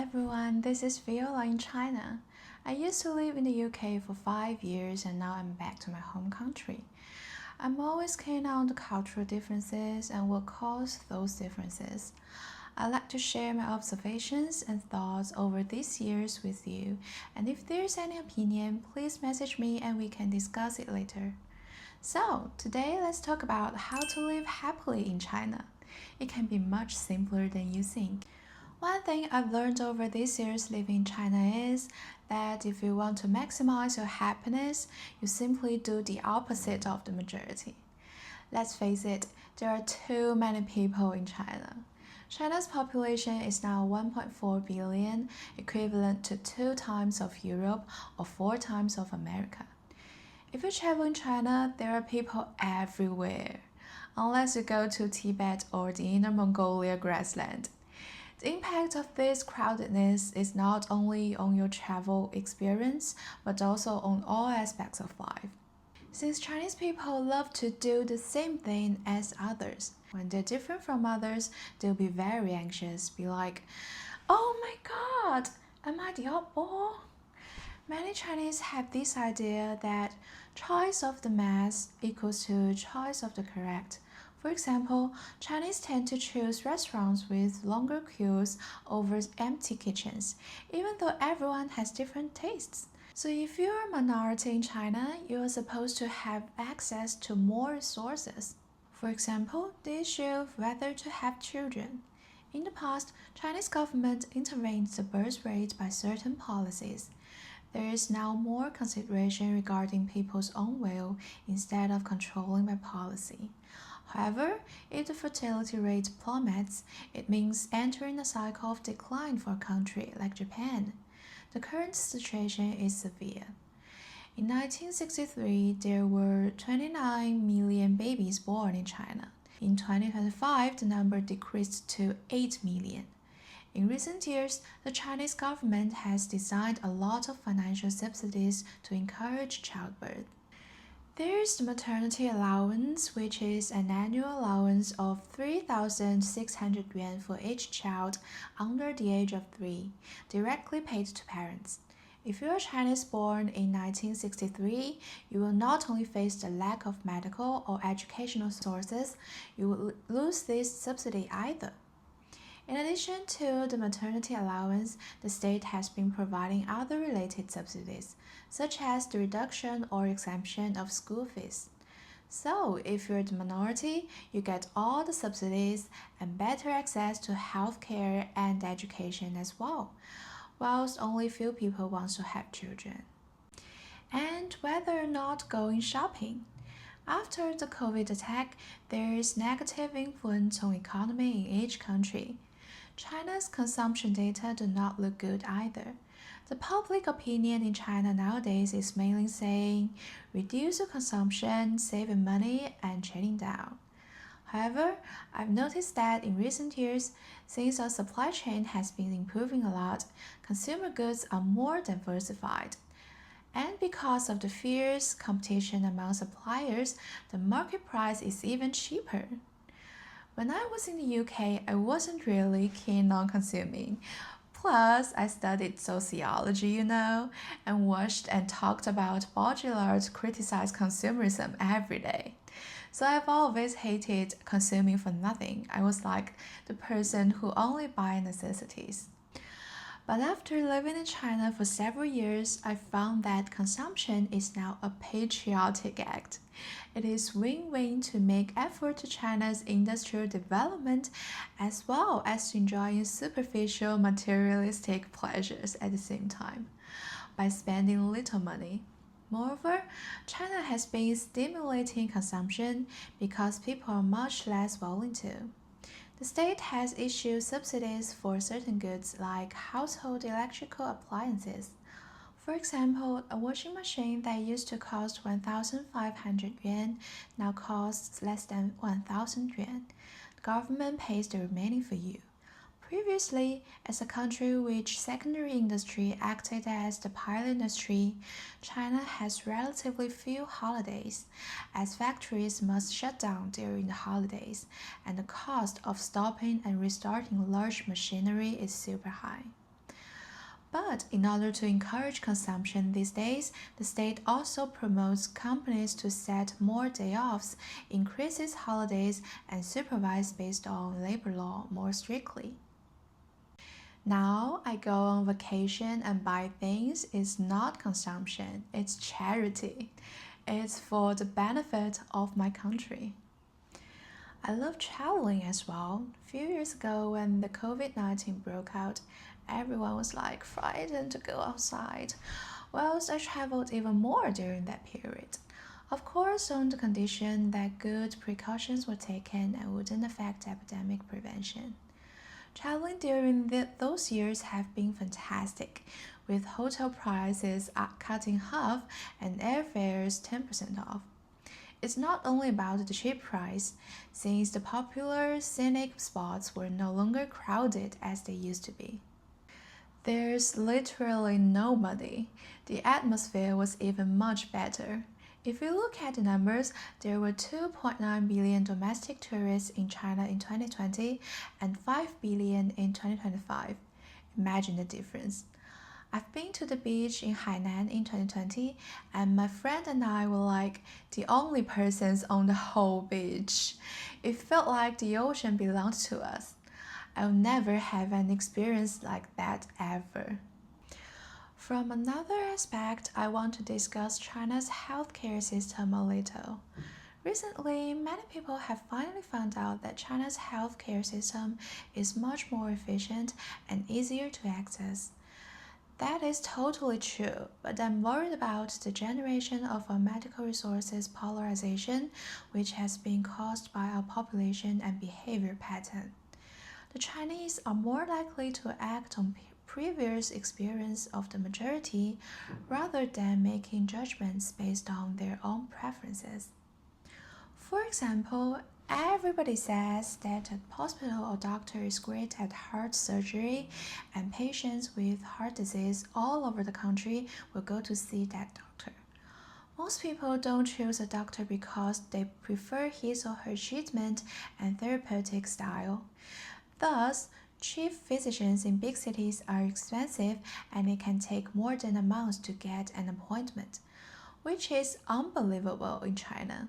everyone, this is Vio-là in China. I used to live in the UK for 5 years and now I'm back to my home country. I'm always keen on the cultural differences and what caused those differences. I like to share my observations and thoughts over these years with you, and if there's any opinion, please message me and we can discuss it later. So, today let's talk about how to live happily in China. It can be much simpler than you think. One thing I've learned over these years living in China is that if you want to maximize your happiness, you simply do the opposite of the majority. Let's face it, there are too many people in China. China's population is now 1.4 billion, equivalent to 2 times of Europe or 4 times of America. If you travel in China, there are people everywhere, unless you go to Tibet or the Inner Mongolia grassland. The impact of this crowdedness is not only on your travel experience, but also on all aspects of life. Since Chinese people love to do the same thing as others, when they're different from others, they'll be very anxious, be like, "Oh my god, am I the oddball?" Many Chinese have this idea that choice of the mass equals to choice of the correct. For example, Chinese tend to choose restaurants with longer queues over empty kitchens, even though everyone has different tastes. So if you're a minority in China, you are supposed to have access to more resources. For example, the issue of whether to have children. In the past, Chinese government intervened the birth rate by certain policies. There is now more consideration regarding people's own will instead of controlling by policy. However, if the fertility rate plummets, it means entering a cycle of decline for a country like Japan. The current situation is severe. In 1963, there were 29 million babies born in China. In 2025, the number decreased to 8 million. In recent years, the Chinese government has designed a lot of financial subsidies to encourage childbirth. There is the maternity allowance, which is an annual allowance of 3,600 yuan for each child under the age of 3, directly paid to parents. If you are Chinese born in 1963, you will not only face the lack of medical or educational sources, you will lose this subsidy either. In addition to the maternity allowance, the state has been providing other related subsidies, such as the reduction or exemption of school fees. So, if you're the minority, you get all the subsidies and better access to healthcare and education as well, whilst only few people want to have children. And whether or not going shopping. After the COVID attack, there is negative influence on economy in each country. China's consumption data do not look good either. The public opinion in China nowadays is mainly saying, reduce your consumption, saving money, and trading down. However, I've noticed that in recent years, since our supply chain has been improving a lot, consumer goods are more diversified. And because of the fierce competition among suppliers, the market price is even cheaper. When I was in the UK, I wasn't really keen on consuming. Plus, I studied sociology, and watched and talked about Baudrillard criticize consumerism every day. So I've always hated consuming for nothing. I was like the person who only buys necessities. But after living in China for several years, I found that consumption is now a patriotic act. It is win-win to make effort to China's industrial development as well as to enjoying superficial materialistic pleasures at the same time by spending little money. Moreover, China has been stimulating consumption because people are much less willing to. The state has issued subsidies for certain goods like household electrical appliances. For example, a washing machine that used to cost 1,500 yuan now costs less than 1,000 yuan. The government pays the remaining for you. Previously, as a country which secondary industry acted as the pilot industry, China has relatively few holidays, as factories must shut down during the holidays, and the cost of stopping and restarting large machinery is super high. But in order to encourage consumption these days, the state also promotes companies to set more day offs, increases holidays, and supervise based on labor law more strictly. Now I go on vacation and buy things is not consumption, it's charity. It's for the benefit of my country. I love traveling as well. A few years ago, when the COVID-19 broke out, everyone was like frightened to go outside, whilst I traveled even more during that period. Of course, on the condition that good precautions were taken and wouldn't affect epidemic prevention. Traveling during those years have been fantastic, with hotel prices cut in half and airfares 10% off. It's not only about the cheap price, since the popular scenic spots were no longer crowded as they used to be. There's literally nobody. The atmosphere was even much better. If you look at the numbers, there were 2.9 billion domestic tourists in China in 2020 and 5 billion in 2025. Imagine the difference. I've been to the beach in Hainan in 2020, and my friend and I were like the only persons on the whole beach. It felt like the ocean belonged to us. I'll never have an experience like that ever. From another aspect, I want to discuss China's healthcare system a little. Recently, many people have finally found out that China's healthcare system is much more efficient and easier to access. That is totally true, but I'm worried about the generation of our medical resources polarization, which has been caused by our population and behavior pattern. The Chinese are more likely to act on previous experience of the majority rather than making judgments based on their own preferences. For example, everybody says that a hospital or doctor is great at heart surgery, and patients with heart disease all over the country will go to see that doctor. Most people don't choose a doctor because they prefer his or her treatment and therapeutic style. Thus, chief physicians in big cities are expensive and it can take more than a month to get an appointment, which is unbelievable in China.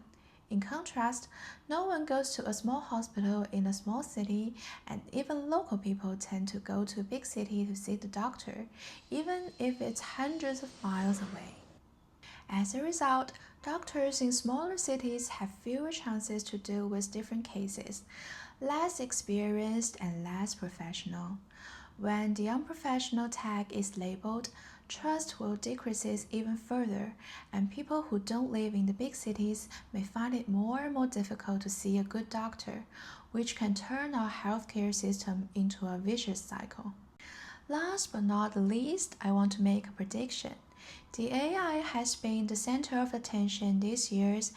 In contrast, no one goes to a small hospital in a small city, and even local people tend to go to a big city to see the doctor, even if it's hundreds of miles away. As a result, doctors in smaller cities have fewer chances to deal with different cases, less experienced and less professional. When the unprofessional tag is labeled, trust will decrease even further, and people who don't live in the big cities may find it more and more difficult to see a good doctor, which can turn our healthcare system into a vicious cycle. Last but not least, I want to make a prediction. The AI has been the center of attention these years.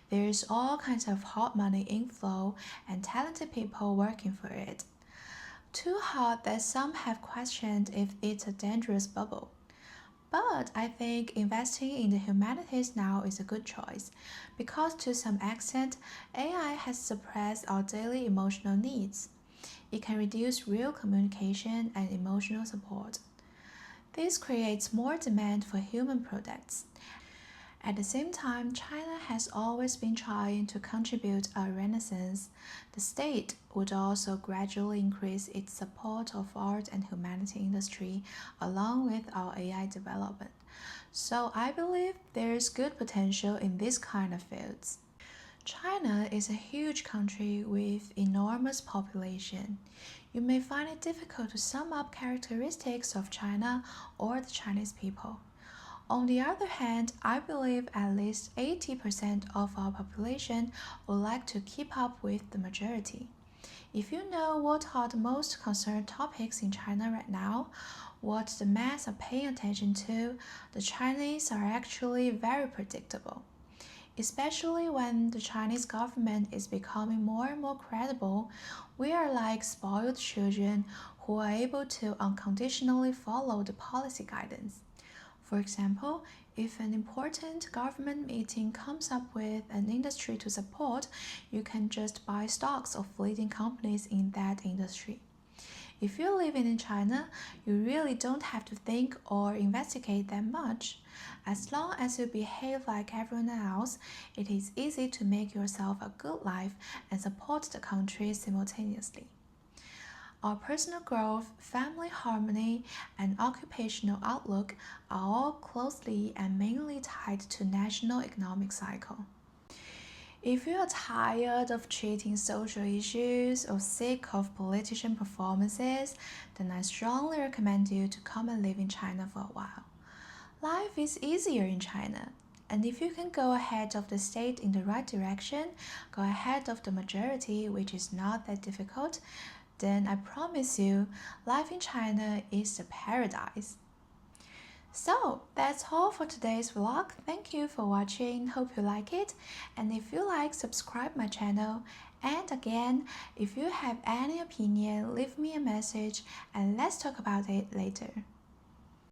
There's all kinds of hot money inflow and talented people working for it. Too hot that some have questioned if it's a dangerous bubble. But I think investing in the humanities now is a good choice, because to some extent, AI has suppressed our daily emotional needs. It can reduce real communication and emotional support. This creates more demand for human products. At the same time, China has always been trying to contribute a renaissance. The state would also gradually increase its support of art and humanity industry along with our AI development. So I believe there is good potential in this kind of fields. China is a huge country with enormous population. You may find it difficult to sum up characteristics of China or the Chinese people. On the other hand, I believe at least 80% of our population would like to keep up with the majority. If you know what are the most concerned topics in China right now, what the mass are paying attention to, the Chinese are actually very predictable. Especially when the Chinese government is becoming more and more credible, we are like spoiled children who are able to unconditionally follow the policy guidance. For example, if an important government meeting comes up with an industry to support, you can just buy stocks of leading companies in that industry. If you're living in China, you really don't have to think or investigate that much. As long as you behave like everyone else, it is easy to make yourself a good life and support the country simultaneously. Our personal growth, family harmony, and occupational outlook are all closely and mainly tied to national economic cycle. If you are tired of treating social issues or sick of politician performances, then I strongly recommend you to come and live in China for a while. Life is easier in China, and if you can go ahead of the state in the right direction, go ahead of the majority, which is not that difficult, then I promise you, life in China is a paradise. So that's all for today's vlog. Thank you for watching. Hope you like it. And if you like, subscribe my channel. And again, if you have any opinion, leave me a message and let's talk about it later.